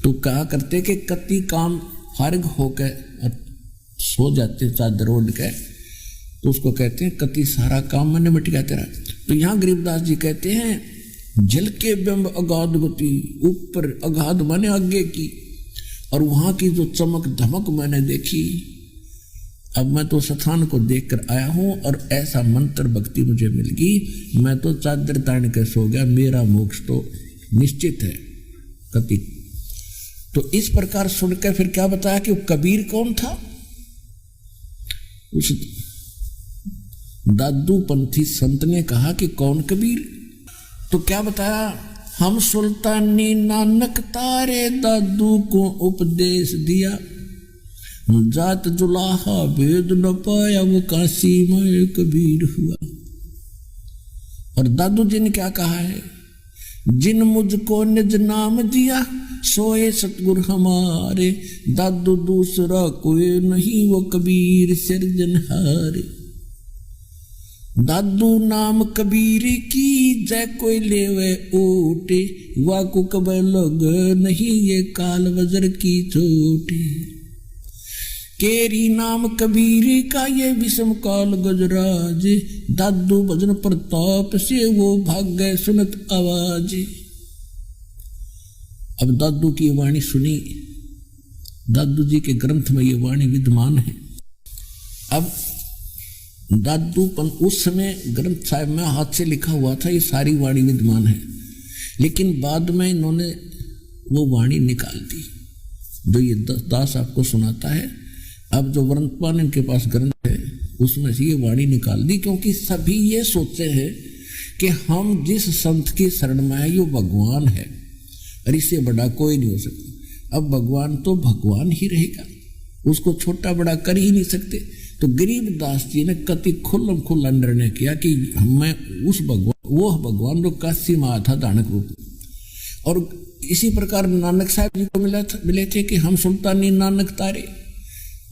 तो कहा करते कि कति काम फारिग होकर सो जाते चादर ओढ़ के, तो उसको कहते हैं कति सारा काम मैंने मिट गया तेरा। तो यहाँ गरीबदास जी कहते हैं जल के बिंब अगाध गति, ऊपर अगाध माने आगे की, और वहां की जो चमक धमक मैंने देखी। अब मैं तो स्थान को देखकर आया हूं और ऐसा मंत्र भक्ति मुझे मिल गई, मैं तो चादर तान के सो गया, मेरा मोक्ष तो निश्चित है कति। तो इस प्रकार सुनकर फिर क्या बताया कि कबीर कौन था। उस दादू पंथी संत ने कहा कि कौन कबीर, तो क्या बताया, हम सुल्तानी नानक तारे दादू को उपदेश दिया, जात जुलाहा भेद न पाया वो काशी में कबीर हुआ। और दादू जी ने क्या कहा है, जिन मुझको निज नाम दिया सोए सतगुरु हमारे, दादू दूसरा कोई नहीं वो कबीर सिरजनहारे। दादू नाम कबीर की जय कोई लेवे ओटे, वाकु कब लग नहीं ये काल वजर की चोटे। केरी नाम कबीर का ये विषम काल गजराज, दादू भजन प्रताप से वो भाग गए सुनत आवाज। अब दादू की वाणी सुनी, दादू जी के ग्रंथ में ये वाणी विद्यमान है। अब दादू उस समय ग्रंथ साहिब में हाथ से लिखा हुआ था, ये सारी वाणी विद्यमान है, लेकिन बाद में इन्होंने वो वाणी निकाल दी जो ये दास आपको सुनाता है। अब जो वर्तमान इनके पास ग्रंथ है उसमें से ये वाणी निकाल दी, क्योंकि सभी ये सोचते हैं कि हम जिस संत की शरण में है वो भगवान है और इससे बड़ा कोई नहीं हो सकता। अब भगवान तो भगवान ही रहेगा, उसको छोटा बड़ा कर ही नहीं सकते। तो गरीबदास जी ने कति खुल्लम खुल्ला निर्णय किया कि मैं उस भगवान, वो भगवान जो काशी में आया था दानक रूप में। और इसी प्रकार नानक साहब जी को मिले थे कि हम सुल्तानी नानक तारे।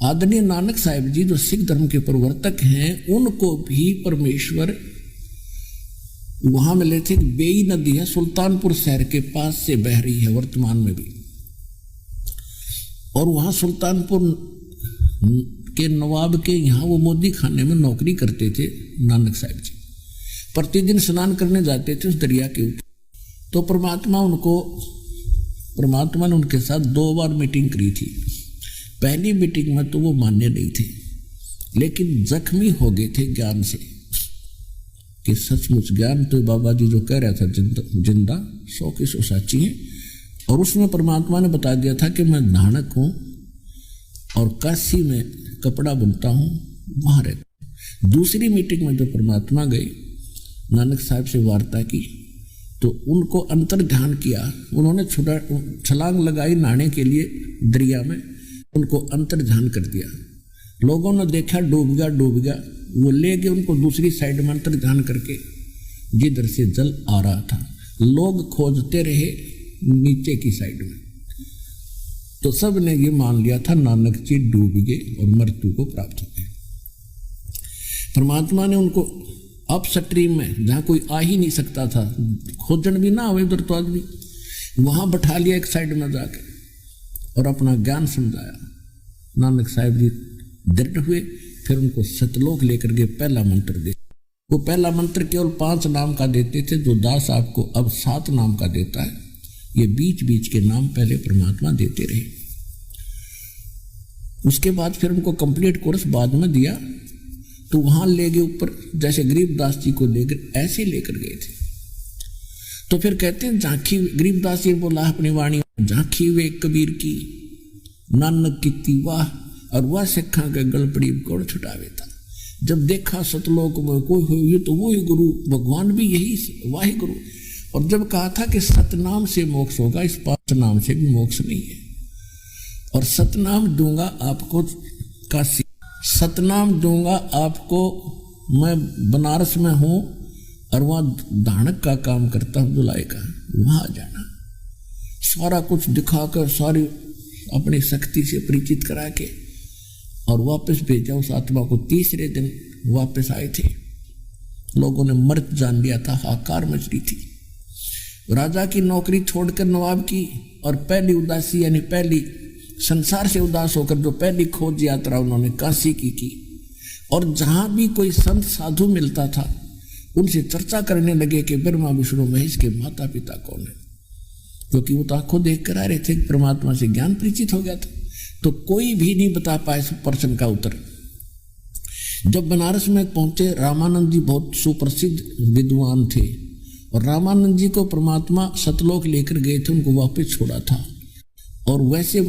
आदरणीय नानक साहब जी जो सिख धर्म के प्रवर्तक हैं, उनको भी परमेश्वर वहां मिले थे। बेई नदी है, सुल्तानपुर शहर के पास से बह रही है वर्तमान में भी, और वहां सुल्तानपुर के नवाब के यहाँ वो मोदी खाने में नौकरी करते थे नानक साहब जी। प्रतिदिन स्नान करने जाते थे उस दरिया के ऊपर। तो परमात्मा ने उनके साथ 2 बार मीटिंग करी थी। पहली मीटिंग में तो वो मान्य नहीं थे, लेकिन जख्मी हो गए थे ज्ञान से कि सचमुच ज्ञान तो बाबा जी जो कह रहा था जिंदा 100 की 100 साची है। और उसमें परमात्मा ने बता दिया था कि मैं धानक हूँ और काशी में कपड़ा बुनता हूँ, वहाँ रहता। दूसरी मीटिंग में जो परमात्मा गए, नानक साहब से वार्ता की, तो उनको अंतर ध्यान किया। उन्होंने छलांग लगाई नहाने के लिए दरिया में, उनको अंतर ध्यान कर दिया। लोगों ने देखा डूब गया, वो ले गए उनको दूसरी साइड में अंतर ध्यान करके, जिधर से जल आ रहा था। लोग खोजते रहे नीचे की साइड में, तो सब ने ये मान लिया था नानक जी डूब गए और मृत्यु को प्राप्त हो गए। परमात्मा ने उनको अप स्ट्रीम में, जहाँ कोई आ ही नहीं सकता था, खोजन भी ना आवे उधर तो आदमी, वहां बैठा लिया एक साइड में जाके और अपना ज्ञान समझाया। नानक साहब जी दृढ़ हुए, फिर उनको सतलोक लेकर के पहला मंत्र दे। वो पहला मंत्र केवल 5 नाम का देते थे, जो दास आपको अब 7 नाम का देता है। ये बीच बीच के नाम पहले परमात्मा देते रहे। उसके बाद फिर उनको कंप्लीट कोर्स बाद में दिया, तो वहां ले गए ऊपर, जैसे गरीबदास जी को लेकर ऐसे लेकर गए थे। तो फिर कहते हैं झांकी, गरीबदास जी बोला अपनी वाणी, झांकी वे कबीर की नानक की वाह, और वह सिखा के गलपड़ी गोड़ छुटावे था। जब देखा सतलोक में कोई हो, ये तो वो ही गुरु, भगवान भी यही वाही गुरु। और जब कहा था कि सतनाम से मोक्ष होगा, इस 5 नाम से भी मोक्ष नहीं है। और सतनाम दूंगा आपको काशी, सतनाम दूंगा आपको, मैं बनारस में हूं और वहां धानक का काम करता हूं, दुलाई का, वहां जाना, सारा कुछ दिखाकर, सारी अपनी शक्ति से परिचित करा के और वापस भेजा उस आत्मा को। तीसरे दिन वापस आए थे, लोगों ने मृत जान लिया था, हाहाकार मच रही थी। राजा की नौकरी छोड़कर नवाब की, और पहली उदासी यानी पहली संसार से उदास होकर जो पहली खोज यात्रा उन्होंने काशी की। और जहां भी कोई संत साधु मिलता था उनसे चर्चा करने लगे कि ब्रह्मा विष्णु महेश के माता पिता कौन है, क्योंकि वो तो आंखों देख कर आ रहे थे, परमात्मा से ज्ञान परिचित हो गया था। तो कोई भी नहीं बता पाए इस प्रश्न का उत्तर। जब बनारस में पहुंचे, रामानंद जी बहुत सुप्रसिद्ध विद्वान थे, और रामानंद जी को परमात्मा सतलोक लेकर गए थे, उनको वापस छोड़ा था। और वैसे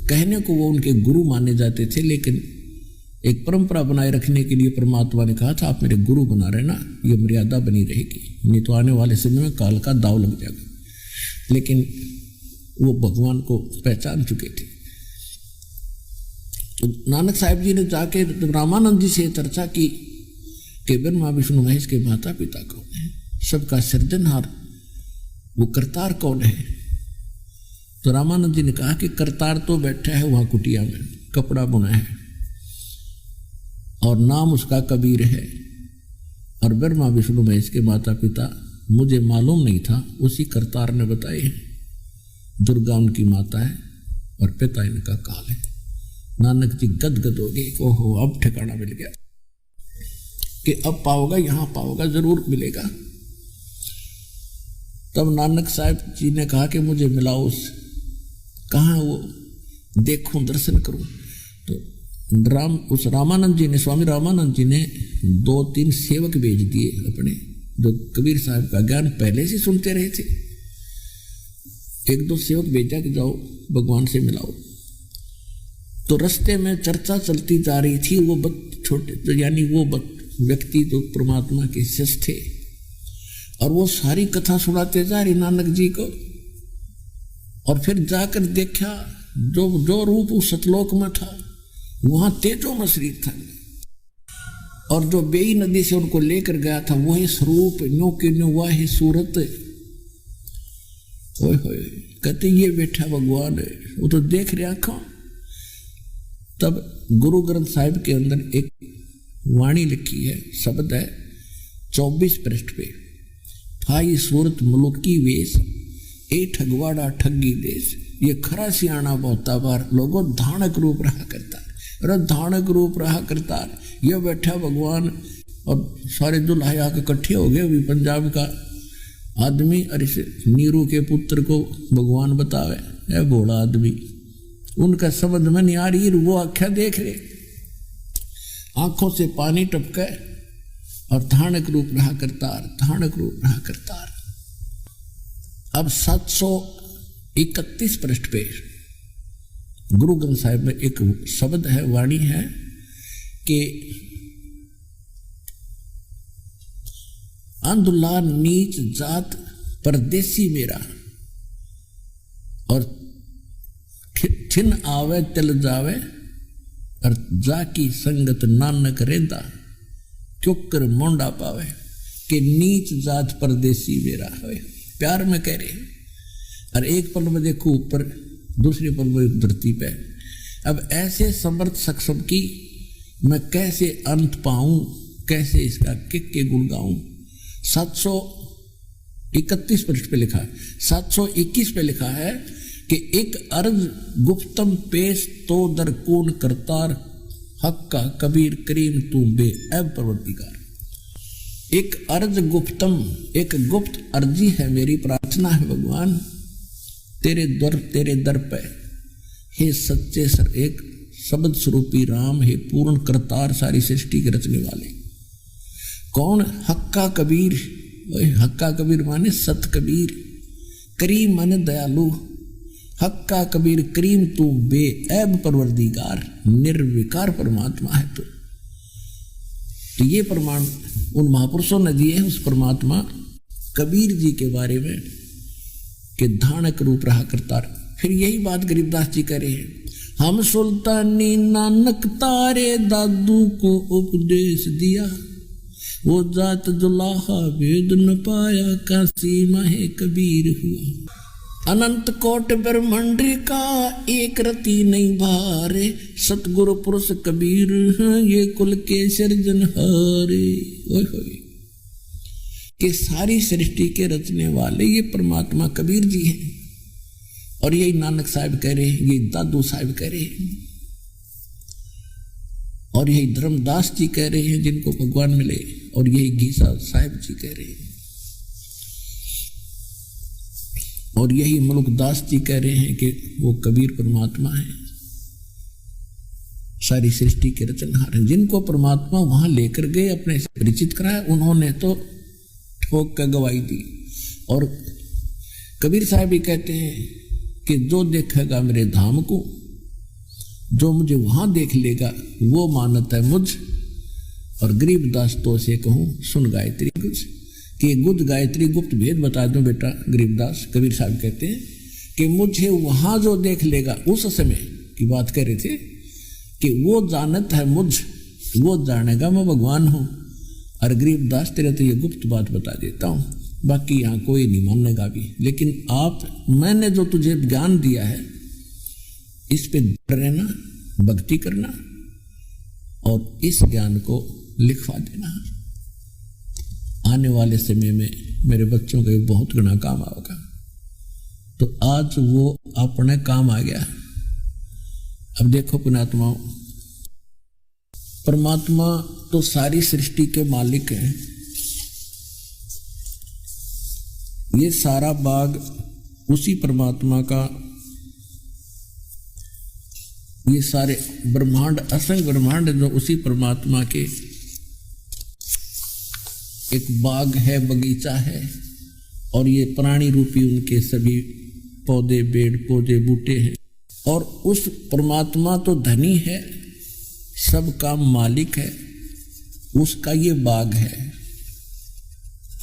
कहने को वो उनके गुरु माने जाते थे, लेकिन एक परंपरा बनाए रखने के लिए परमात्मा ने कहा था आप मेरे गुरु बना रहे ना, ये मर्यादा बनी रहेगी, नहीं तो आने वाले समय में काल का दाव लग जाएगा। लेकिन वो भगवान को पहचान चुके थे। तो नानक साहिब जी ने जाके रामानंद जी से चर्चा की कि ब्रह्मा विष्णु महेश के माता पिता कौन है, सबका सृजनहार वो करतार कौन है। तो रामानंद जी ने कहा कि करतार तो बैठा है वहां कुटिया में, कपड़ा बुना है, और नाम उसका कबीर है। और ब्रह्मा विष्णु महेश के माता पिता मुझे मालूम नहीं था, उसी करतार ने बताए हैं। दुर्गा उनकी माता है और पिता इनका काल है। नानक जी गदगद हो गए, ओहो अब ठिकाना मिल गया कि अब पाओगा, यहां पाओगा, जरूर मिलेगा। तब नानक साहब जी ने कहा कि मुझे मिलाओ, कहाँ वो, देखूं, दर्शन करूं। तो उस रामानंद जी ने, स्वामी रामानंद जी ने 2-3 सेवक भेज दिए अपने, जो कबीर साहब का ज्ञान पहले से सुनते रहे थे। 1-2 सेवक भेजा कि जाओ भगवान से मिलाओ। तो रास्ते में चर्चा चलती जा रही थी। वो छोटे, तो यानी वो व्यक्ति जो परमात्मा के शिष्य थे, और वो सारी कथा सुनाते जा रही नानक जी को। और फिर जाकर देखा जो रूप उस सतलोक में था वहां तेजो में शरीर था, और जो बेई नदी से उनको लेकर गया था वही स्वरूप, नो के नो वही सूरत। ओए होए, कहते ये बैठा भगवान है, वो तो देख रहे आंखों। तब गुरु ग्रंथ साहिब के अंदर एक वाणी लिखी है, शब्द है 24 पृष्ठ पे, फाई सूरत मुलुकी वेश, ए ठगवाड़ा ठगी देश, ये खरा सियाणा बहुता बार, लोगों धानक रूप रहा करता, अरे धानक रूप रहा करता। ये बैठा भगवान, और सारे दुल्हा आके इकट्ठे हो गए। अभी पंजाब का आदमी, और इस नीरू के पुत्र को भगवान बतावे, है भोला आदमी, उनका समझ में नहीं आ रही, वो आख्या देख रहे, आंखों से पानी टपके, और धानक रूप रहा करतार, धानक रूप रहा करतार। अब 731 पृष्ठ पे गुरु ग्रंथ साहिब में एक शब्द है, वाणी है कि अंधुला नीच जात परदेसी मेरा, और छिन आवे तिल जावे, और जाकी संगत नानक रेंदा, क्योंकर मोंडा पावे, कि नीच जात परदेसी मेरा है। प्यार में कह रहे हैं, और एक पल में देखो ऊपर, दूसरे पल में धरती पे। अब ऐसे समर्थ सक्षम की मैं कैसे अंत पाऊं, कैसे इसका के गुण गाऊं। 731 पृष्ठ पे लिखा है, 721 पे लिखा है कि एक अर्ज गुप्तम पेश तो दर कौन करतार, हक्का कबीर करीम तू बे ऐब परवरदिगार। एक अर्ज गुप्तम, एक गुप्त अर्जी है, मेरी प्रार्थना है भगवान तेरे दर पे, हे सच्चे सर एक शब्द स्वरूपी राम, हे पूर्ण करतार, सारी सृष्टि के रचने वाले। कौन? हक्का कबीर। हक्का कबीर माने सत कबीर, करीम माने दयालु। हक्का कबीर करीम तू बेऐब परवरदिगार, निर्विकार परमात्मा है तू। तो ये प्रमाण उन महापुरुषों ने दिए हैं उस परमात्मा कबीर जी के बारे में कि धानक रूप रहा करतार। फिर यही बात गरीबदास जी कह रहे हैं, हम सुल्तानी नानक तारे दादू को उपदेश दिया, वो जात जुलाहा वेद न पाया, काशी माहे कबीर हुआ। अनंत कोट ब्रह्मांड का एक रति नहीं भारे, सतगुरु पुरुष कबीर हैं ये कुल के सिरजनहारे। कि सारी सृष्टि के रचने वाले ये परमात्मा कबीर जी हैं, और यही नानक साहब कह रहे हैं, ये दादू साहब कह रहे हैं, और यही धर्मदास जी कह रहे हैं जिनको भगवान मिले, और यही गीसा साहब जी कह रहे हैं, और यही मलुकदास जी कह रहे हैं कि वो कबीर परमात्मा है, सारी सृष्टि के रचनहार हैं। जिनको परमात्मा वहां लेकर गए, अपने से परिचित कराया, उन्होंने तो ठोक कर गवाही दी। और कबीर साहब भी कहते हैं कि जो देखेगा मेरे धाम को, जो मुझे वहां देख लेगा, वो मानत है मुझ। और गरीबदास तो से कहूं सुन गायत्री कुछ, कि गुद गायत्री गुप्त भेद बता दूं बेटा गरीबदास। कबीर साहब कहते हैं कि मुझे वहां जो देख लेगा, उस समय की बात कर रहे थे कि वो जानत है मुझ, वो जानेगा मैं भगवान हूं। और गरीबदास तेरे तो ये गुप्त बात बता देता हूं, बाकी यहां कोई नहीं मानेगा भी, लेकिन आप, मैंने जो तुझे ज्ञान दिया है, इस पे रहना, भक्ति करना, और इस ज्ञान को लिखवा देना। आने वाले समय में मेरे बच्चों का बहुत घना काम आएगा। तो आज वो अपने काम आ गया। अब देखो पुण्यात्माओं, परमात्मा तो सारी सृष्टि के मालिक हैं। ये सारा बाग उसी परमात्मा का, ये सारे ब्रह्मांड, असंख्य ब्रह्मांड जो उसी परमात्मा के एक बाग है, बगीचा है। और ये प्राणी रूपी उनके सभी पौधे, पेड़ पौधे, बूटे हैं। और उस परमात्मा तो धनी है, सबका मालिक है, उसका ये बाग है।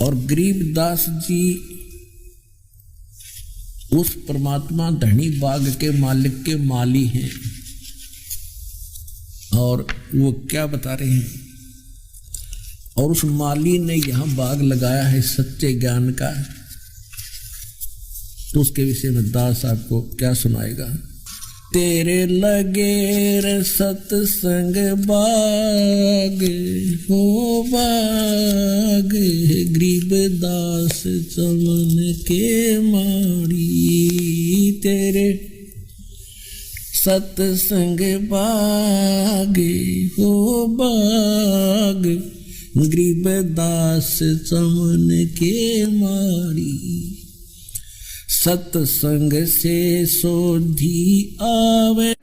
और गरीबदास जी उस परमात्मा धनी बाग के मालिक के माली हैं। और वो क्या बता रहे हैं, और उस माली ने यहां बाग लगाया है सच्चे ज्ञान का। तो उसके विषय में दास आपको क्या सुनाएगा। तेरे लगे रे सत्संग बाग, हो बाग गरीबदास चमन के माड़ी। तेरे सत्संग बाग, हो बाग गरीबदास चमन के माड़ी। सत्संग से सोधी आवे,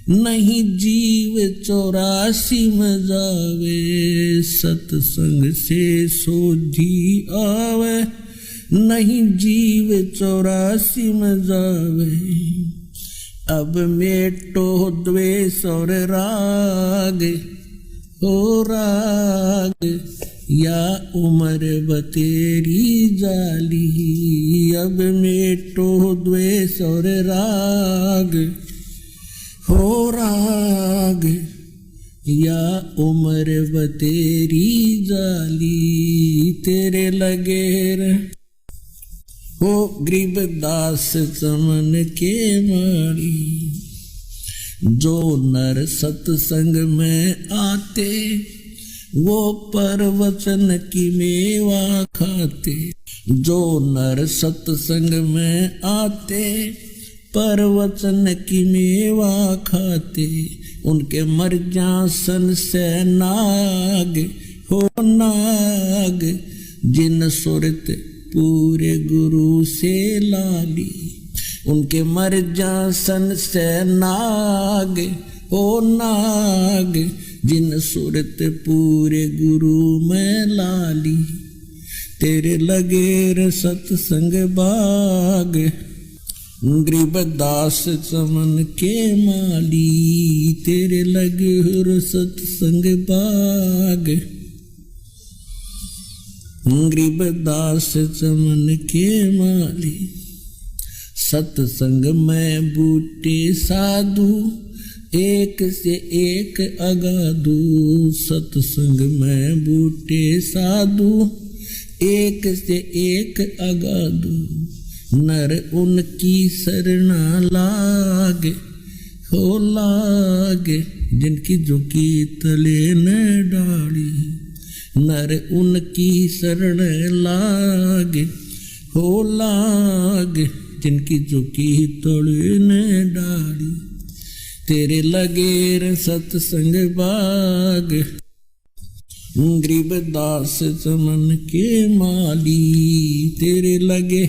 नहीं जीव 84 में जावे। सत्संग से सोधी आवे, नहीं जीव 84 में जावे। अब मेटो द्वेष और राग, हो राग या उम्र बतेरी जाली। अब मेटो द्वेष और राग, हो राग या उम्र बतेरी जाली। तेरे लगे हो गरीबदास चमन के माड़ी। जो नर सत्संग में आते, वो परवचन की मेवा खाते। जो नर सत्संग में आते, परवचन की मेवा खाते। उनके मर्जासन से नाग, हो नाग जिन सुरत पूरे गुरु से लाली। उनके मर्जासन से नाग, हो नाग जिन सूरत पूरे गुरु में लाली। तेरे लगे रे सत्संग बाग, गरीबदास चमन के माली। तेरे लगे रे सत्संग बाग, गरीबदास चमन के माली। सत्संग में बूटे साधु, एक से एक अगाधु। सत्संग में बूटे साधु, एक से एक अगाधु। नर उनकी शरणा लागे, हो लागे जिनकी झुकी तले न डाली। नर उनकी शरण लागे हो लागे, जिनकी झुकी तोड़ ने डाली। तेरे लगे रे सत्संग बाग, गरीब दास चमन के माली। तेरे लगे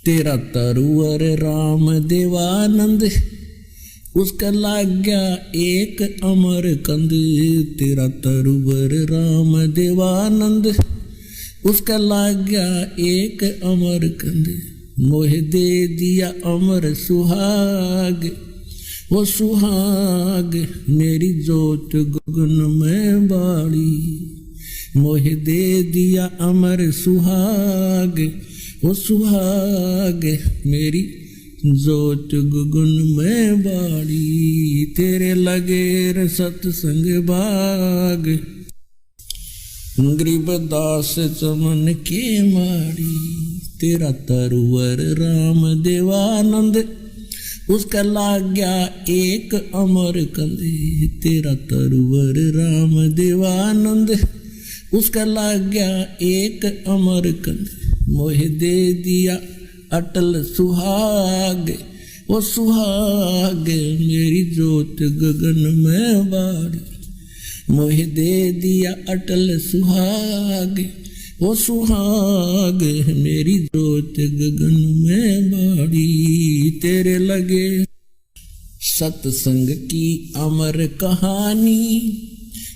तेरा तरुवर राम देवानंद, उसका लाग गया एक अमर कंद। तेरा तरुवर राम देवानंद, उसका लाग गया एक अमर कंद। मोह दे दिया अमर सुहाग, वो सुहाग मेरी जोत गगन में बाड़ी। मोह दे दिया अमर सुहाग, वो सुहाग मेरी जोत गगन में बाड़ी। तेरे लगे रे सत्संग बाग, गरीब दास चमन के माड़ी। तेरा तरुवर राम देवानंद, उसका लाग गया एक अमर कंदे। तेरा तरुवर राम देवानंद, उसका लाग गया एक अमर कंदे। मोह दे दिया अटल सुहाग, वो सुहाग मेरी जोत गगन में बाड़ी। मोह दे दिया अटल सुहाग, वो सुहाग मेरी जोत गगन में बाड़ी। तेरे लगे सत्संग की अमर कहानी,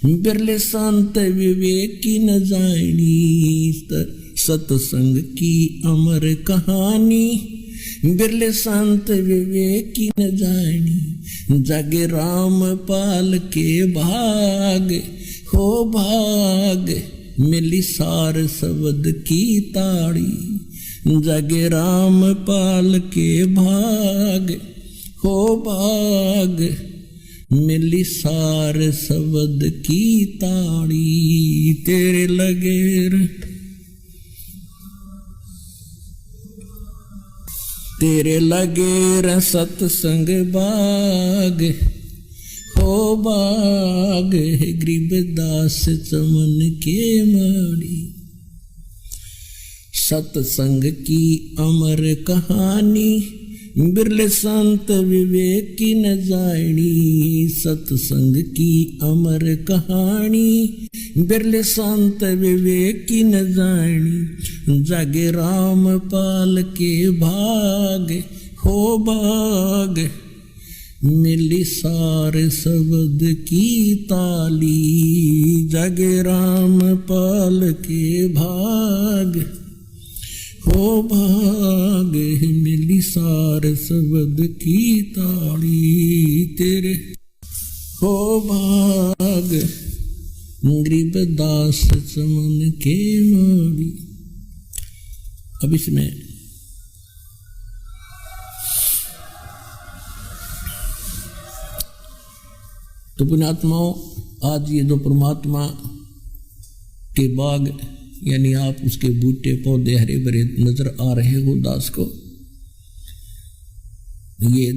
बिरले संत विवेक की न जानी। सत्संग की अमर कहानी, बिरले संत विवेक की न जानी। जागे राम पाल के भाग हो भाग, मिली सार शब्द की ताड़ी। जागे राम पाल के भाग हो भाग, मिली सार शब्द की ताड़ी। तेरे लगे तेरे लगे रे सत्संग बाग हो बाग, गरीब दास चमन के माड़ी। सत्संग की अमर कहानी, बिरले संत विवेक की न जानी। सत्संग की अमर कहानी, बिरले संत विवेक की न जानी। जागे राम पाल के भाग हो भाग, मिली सारे शब्द की ताली। जागे राम पाल के भाग हो भाग, मिली सारे शब्द की ताली। तेरे हो भाग, गरीब दास चमन के माड़ी। अब इसमें तो पुण्यात्माओं, आज ये जो परमात्मा के बाग यानी आप उसके बूटे पौधे हरे भरे नजर आ रहे हो दास को, ये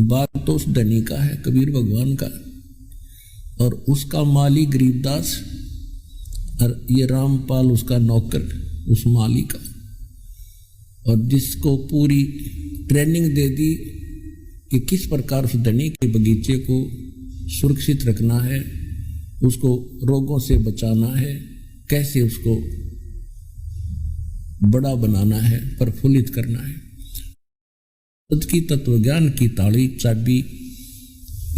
बाग तो उस धनी का है, कबीर भगवान का, और उसका माली गरीबदास, और ये रामपाल उसका नौकर उस माली का। और जिसको पूरी ट्रेनिंग दे दी कि किस प्रकार उस धनी के बगीचे को सुरक्षित रखना है, उसको रोगों से बचाना है, कैसे उसको बड़ा बनाना है, प्रफुल्लित करना है। की तत्वज्ञान की ताड़ी चाबी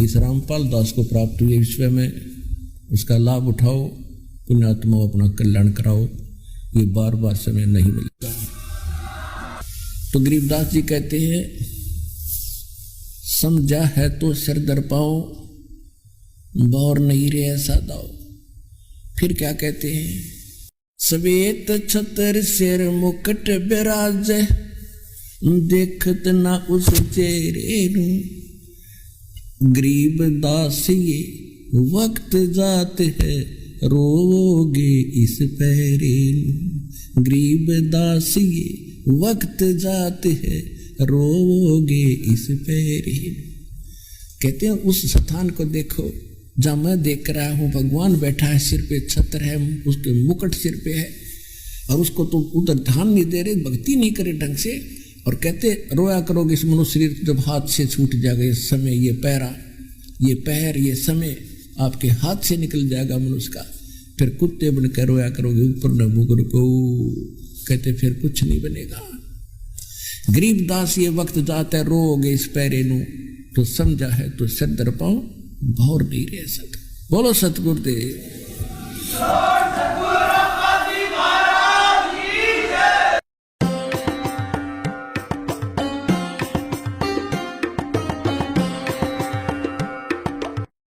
इस रामपाल दास को प्राप्त हुई। विश्व में उसका लाभ उठाओ, पुण्यात्मा अपना कल्याण कराओ, ये बार बार समय नहीं मिलता। तो गरीबदास जी कहते हैं, समझा है तो सिर दर पाओ, बौर नहीं रे ऐसा दाओ। फिर क्या कहते हैं, सवेत छतर सिर मुकुट बिराज, देखत ना उस चेहरे नू। गरीब दास ये वक्त जात है, रोगे इस पैरे नू। गरीब दास ये वक्त जात है, रोगे इस पैरे नू। कहते हैं उस स्थान को देखो जहां मैं देख रहा हूं, भगवान बैठा है, सिर पे छत्र है, उसके मुकुट सिर पे है, और उसको तो उधर ध्यान नहीं दे रहे, भक्ति नहीं करे ढंग से, और कहते रोया करोगे इस मनुष्य शरीर जब हाथ से छूट जाएगा, ये समय, ये पैरा, ये पैर, ये समय आपके हाथ से निकल जाएगा मनुष्य का, फिर कुत्ते बनकर रोया करोगे ऊपर न मुगर को। कहते फिर कुछ नहीं बनेगा। गरीबदास ये वक्त जाता है, रोगे इस पैरे नू तो समझा है तो सदर पाओ भौर नहीं रह सकता। बोलो सतगुरुदेव।